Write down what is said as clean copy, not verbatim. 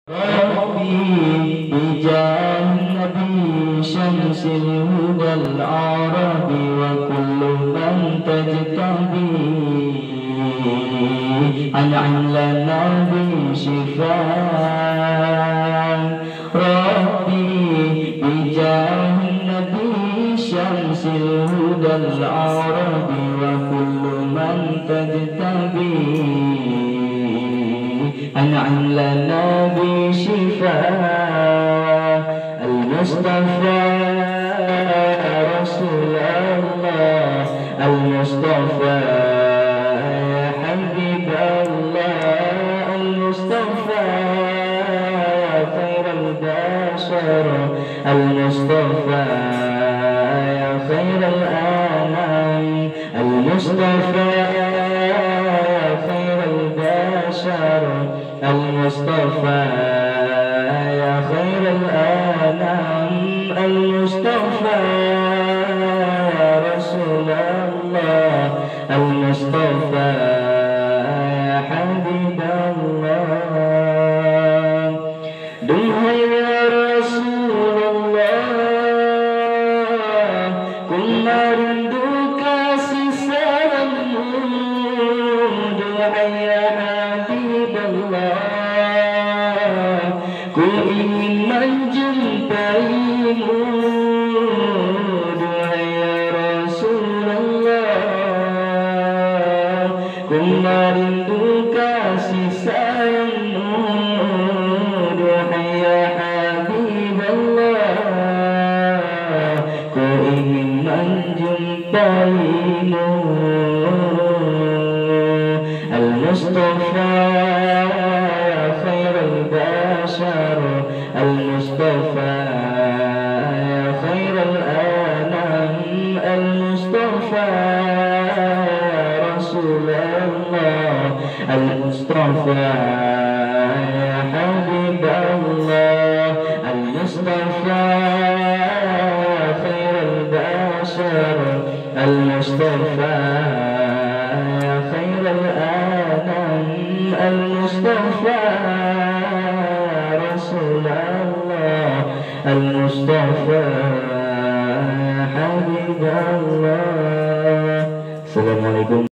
ربي بجاه النبي شمس الهدى العربي وكل من تجتبي أنعم لنا بشفاء. ربي بجاه النبي شمس الهدى العربي وكل من تجتبي أنعم لنا بشفاء. المصطفى رسول الله المصطفى حبيب الله المصطفى خير البشر المصطفى خير الأنام المصطفى خير البشر المصطفى يا خير الأنام المصطفى يا رسول الله المصطفى يا حبيب الله. دعاء يا رسول الله كنا rindu kasih sayangmu. Duhai ya Habib Allah, ku ingin menjumpaimu. Duhai ya Rasulullah, ku rindu kasih sayangmu. Duhai ya Habib Allah, ku ingin menjumpaimu. المصطفى خير البشر المصطفى خير الأنام المصطفى رسول الله المصطفى حبيب الله المصطفى خير البشر المصطفى خير الأنام المصطفى رسول الله المصطفى حبيب الله. Assalamualaikum.